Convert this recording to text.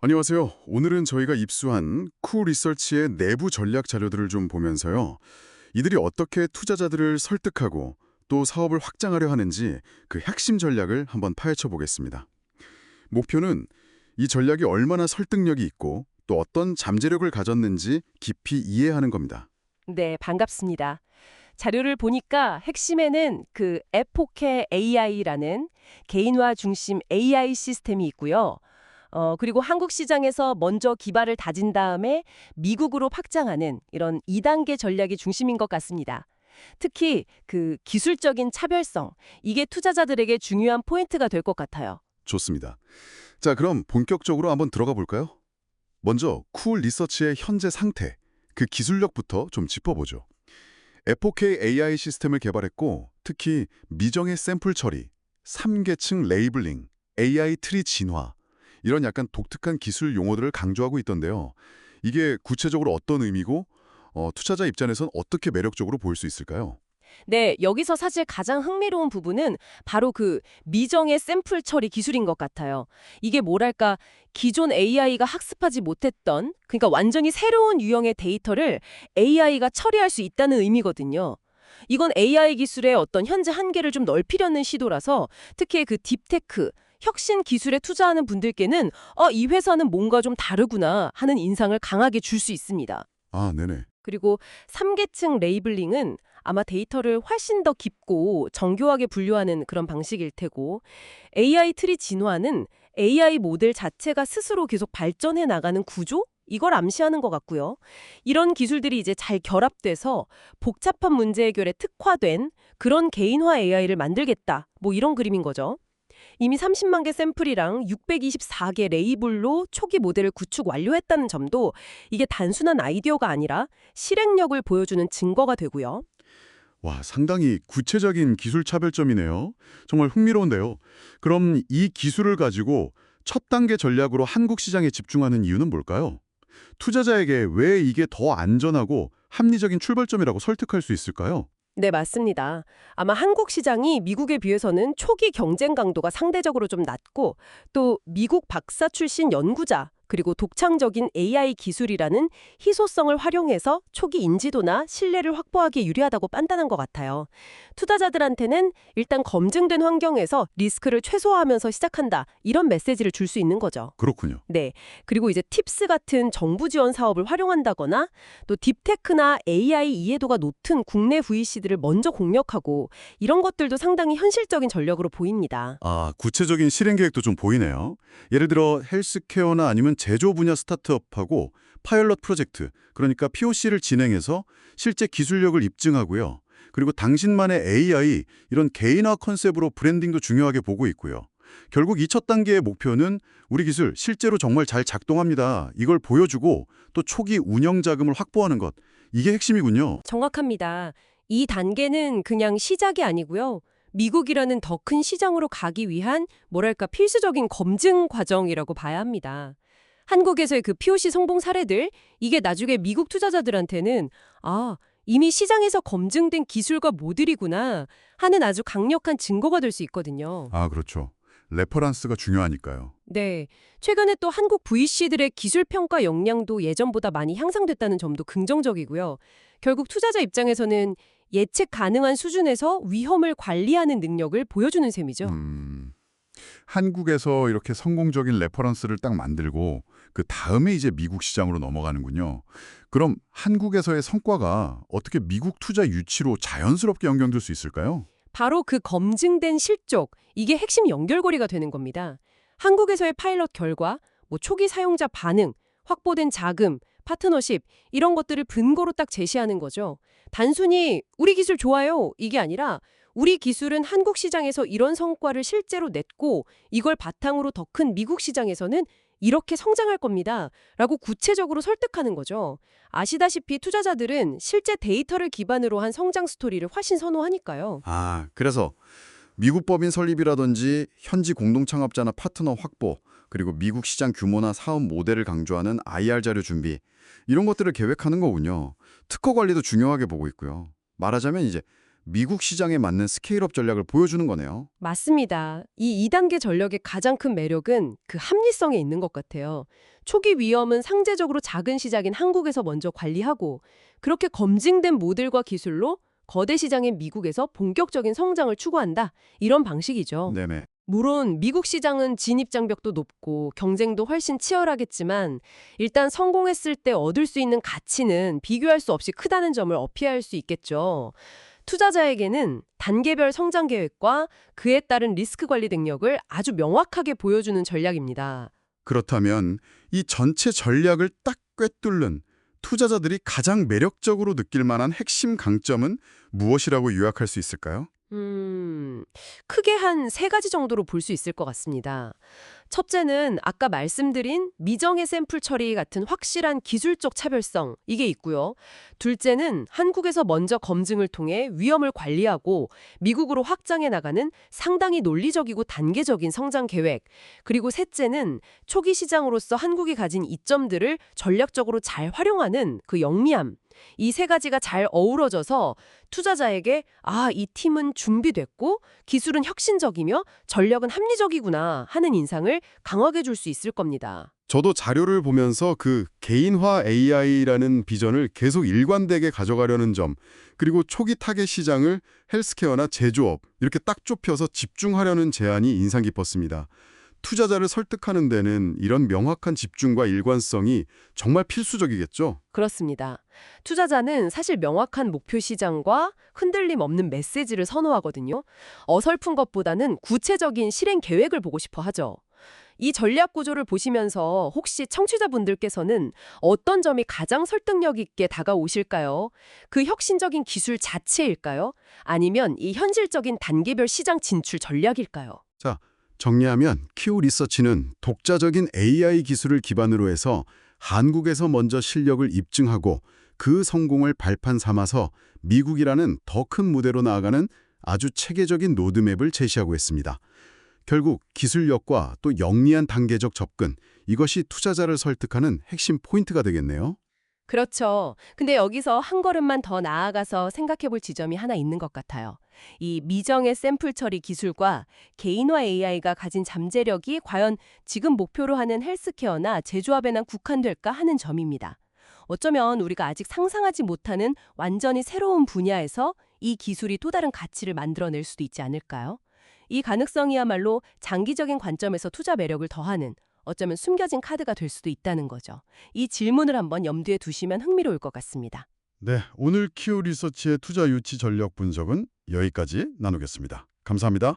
안녕하세요. 오늘은 저희가 입수한 쿠 리서치의 내부 전략 자료들을 좀 보면서요. 이들이 어떻게 투자자들을 설득하고 또 사업을 확장하려 하는지 그 핵심 전략을 한번 파헤쳐 보겠습니다. 목표는 이 전략이 얼마나 설득력이 있고 또 어떤 잠재력을 가졌는지 깊이 이해하는 겁니다. 네, 반갑습니다. 자료를 보니까 핵심에는 그 에포케 AI라는 개인화 중심 AI 시스템이 있고요. 그리고 한국 시장에서 먼저 기반을 다진 다음에 미국으로 확장하는 이런 2단계 전략이 중심인 것 같습니다. 특히 그 기술적인 차별성, 이게 투자자들에게 중요한 포인트가 될 것 같아요. 좋습니다. 자, 그럼 본격적으로 한번 들어가 볼까요? 먼저 쿠 리서치의 현재 상태, 그 기술력부터 좀 짚어보죠. F4K AI 시스템을 개발했고 특히 미정의 샘플 처리, 3계층 레이블링, AI 트리 진화 이런 약간 독특한 기술 용어들을 강조하고 있던데요. 이게 구체적으로 어떤 의미고 투자자 입장에선 어떻게 매력적으로 보일 수 있을까요? 네, 여기서 사실 가장 흥미로운 부분은 바로 그 미정의 샘플 처리 기술인 것 같아요. 이게 뭐랄까, 기존 AI가 학습하지 못했던, 그러니까 완전히 새로운 유형의 데이터를 AI가 처리할 수 있다는 의미거든요. 이건 AI 기술의 어떤 현재 한계를 좀 넓히려는 시도라서 특히 그 딥테크, 혁신 기술에 투자하는 분들께는 이 회사는 뭔가 좀 다르구나 하는 인상을 강하게 줄 수 있습니다. 아, 네네. 그리고 3계층 레이블링은 아마 데이터를 훨씬 더 깊고 정교하게 분류하는 그런 방식일 테고 AI 트리 진화는 AI 모델 자체가 스스로 계속 발전해 나가는 구조? 이걸 암시하는 것 같고요. 이런 기술들이 이제 잘 결합돼서 복잡한 문제 해결에 특화된 그런 개인화 AI를 만들겠다. 뭐 이런 그림인 거죠. 이미 30만 개 샘플이랑 624개 레이블로 초기 모델을 구축 완료했다는 점도 이게 단순한 아이디어가 아니라 실행력을 보여주는 증거가 되고요. 와, 상당히 구체적인 기술 차별점이네요. 정말 흥미로운데요. 그럼 이 기술을 가지고 첫 단계 전략으로 한국 시장에 집중하는 이유는 뭘까요? 투자자에게 왜 이게 더 안전하고 합리적인 출발점이라고 설득할 수 있을까요? 네, 맞습니다. 아마 한국 시장이 미국에 비해서는 초기 경쟁 강도가 상대적으로 좀 낮고 또 미국 박사 출신 연구자 그리고 독창적인 AI 기술이라는 희소성을 활용해서 초기 인지도나 신뢰를 확보하기에 유리하다고 판단한 것 같아요. 투자자들한테는 일단 검증된 환경에서 리스크를 최소화하면서 시작한다. 이런 메시지를 줄 수 있는 거죠. 그렇군요. 네. 그리고 이제 팁스 같은 정부 지원 사업을 활용한다거나 또 딥테크나 AI 이해도가 높은 국내 VC들을 먼저 공략하고 이런 것들도 상당히 현실적인 전략으로 보입니다. 아, 구체적인 실행 계획도 좀 보이네요. 예를 들어 헬스케어나 아니면 제조 분야 스타트업하고 파일럿 프로젝트, 그러니까 POC를 진행해서 실제 기술력을 입증하고요. 그리고 당신만의 AI, 이런 개인화 컨셉으로 브랜딩도 중요하게 보고 있고요. 결국 이 첫 단계의 목표는 우리 기술 실제로 정말 잘 작동합니다. 이걸 보여주고 또 초기 운영 자금을 확보하는 것. 이게 핵심이군요. 정확합니다. 이 단계는 그냥 시작이 아니고요. 미국이라는 더 큰 시장으로 가기 위한 뭐랄까 필수적인 검증 과정이라고 봐야 합니다. 한국에서의 그 POC 성공 사례들, 이게 나중에 미국 투자자들한테는 이미 시장에서 검증된 기술과 모델이구나 하는 아주 강력한 증거가 될 수 있거든요. 아, 그렇죠. 레퍼런스가 중요하니까요. 네. 최근에 또 한국 VC들의 기술 평가 역량도 예전보다 많이 향상됐다는 점도 긍정적이고요. 결국 투자자 입장에서는 예측 가능한 수준에서 위험을 관리하는 능력을 보여주는 셈이죠. 음, 한국에서 이렇게 성공적인 레퍼런스를 딱 만들고 그 다음에 이제 미국 시장으로 넘어가는군요. 그럼 한국에서의 성과가 어떻게 미국 투자 유치로 자연스럽게 연결될 수 있을까요? 바로 그 검증된 실적, 이게 핵심 연결고리가 되는 겁니다. 한국에서의 파일럿 결과, 뭐 초기 사용자 반응, 확보된 자금, 파트너십 이런 것들을 근거로 딱 제시하는 거죠. 단순히 우리 기술 좋아요 이게 아니라 우리 기술은 한국 시장에서 이런 성과를 실제로 냈고 이걸 바탕으로 더 큰 미국 시장에서는 이렇게 성장할 겁니다. 라고 구체적으로 설득하는 거죠. 아시다시피 투자자들은 실제 데이터를 기반으로 한 성장 스토리를 훨씬 선호하니까요. 아, 그래서 미국 법인 설립이라든지 현지 공동 창업자나 파트너 확보, 그리고 미국 시장 규모나 사업 모델을 강조하는 IR 자료 준비, 이런 것들을 계획하는 거군요. 특허 관리도 중요하게 보고 있고요. 말하자면 이제 미국 시장에 맞는 스케일업 전략을 보여주는 거네요. 맞습니다. 이 2단계 전력의 가장 큰 매력은 그 합리성에 있는 것 같아요. 초기 위험은 상대적으로 작은 시장인 한국에서 먼저 관리하고 그렇게 검증된 모델과 기술로 거대 시장인 미국에서 본격적인 성장을 추구한다. 이런 방식이죠. 네네. 물론 미국 시장은 진입 장벽도 높고 경쟁도 훨씬 치열하겠지만 일단 성공했을 때 얻을 수 있는 가치는 비교할 수 없이 크다는 점을 어필할 수 있겠죠. 투자자에게는 단계별 성장 계획과 그에 따른 리스크 관리 능력을 아주 명확하게 보여주는 전략입니다. 그렇다면 이 전체 전략을 딱 꿰뚫는 투자자들이 가장 매력적으로 느낄 만한 핵심 강점은 무엇이라고 요약할 수 있을까요? 크게 한 세 가지 정도로 볼 수 있을 것 같습니다. 첫째는 아까 말씀드린 미정의 샘플 처리 같은 확실한 기술적 차별성, 이게 있고요. 둘째는 한국에서 먼저 검증을 통해 위험을 관리하고 미국으로 확장해 나가는 상당히 논리적이고 단계적인 성장 계획. 그리고 셋째는 초기 시장으로서 한국이 가진 이점들을 전략적으로 잘 활용하는 그 영리함. 이 세 가지가 잘 어우러져서 투자자에게 이 팀은 준비됐고 기술은 혁신적이며 전략은 합리적이구나 하는 인상을 강하게 줄 수 있을 겁니다. 저도 자료를 보면서 그 개인화 AI라는 비전을 계속 일관되게 가져가려는 점, 그리고 초기 타겟 시장을 헬스케어나 제조업 이렇게 딱 좁혀서 집중하려는 제안이 인상 깊었습니다. 투자자를 설득하는 데는 이런 명확한 집중과 일관성이 정말 필수적이겠죠? 그렇습니다. 투자자는 사실 명확한 목표 시장과 흔들림 없는 메시지를 선호하거든요. 어설픈 것보다는 구체적인 실행 계획을 보고 싶어 하죠. 이 전략 구조를 보시면서 혹시 청취자분들께서는 어떤 점이 가장 설득력 있게 다가오실까요? 그 혁신적인 기술 자체일까요? 아니면 이 현실적인 단계별 시장 진출 전략일까요? 자, 정리하면 큐 리서치는 독자적인 AI 기술을 기반으로 해서 한국에서 먼저 실력을 입증하고 그 성공을 발판 삼아서 미국이라는 더 큰 무대로 나아가는 아주 체계적인 로드맵을 제시하고 있습니다. 결국 기술력과 또 영리한 단계적 접근, 이것이 투자자를 설득하는 핵심 포인트가 되겠네요. 그렇죠. 근데 여기서 한 걸음만 더 나아가서 생각해 볼 지점이 하나 있는 것 같아요. 이 미정의 샘플 처리 기술과 개인화 AI가 가진 잠재력이 과연 지금 목표로 하는 헬스케어나 제조업에만 국한될까 하는 점입니다. 어쩌면 우리가 아직 상상하지 못하는 완전히 새로운 분야에서 이 기술이 또 다른 가치를 만들어낼 수도 있지 않을까요? 이 가능성이야말로 장기적인 관점에서 투자 매력을 더하는 어쩌면 숨겨진 카드가 될 수도 있다는 거죠. 이 질문을 한번 염두에 두시면 흥미로울 것 같습니다. 네, 오늘 키오 리서치의 투자 유치 전략 분석은 여기까지 나누겠습니다. 감사합니다.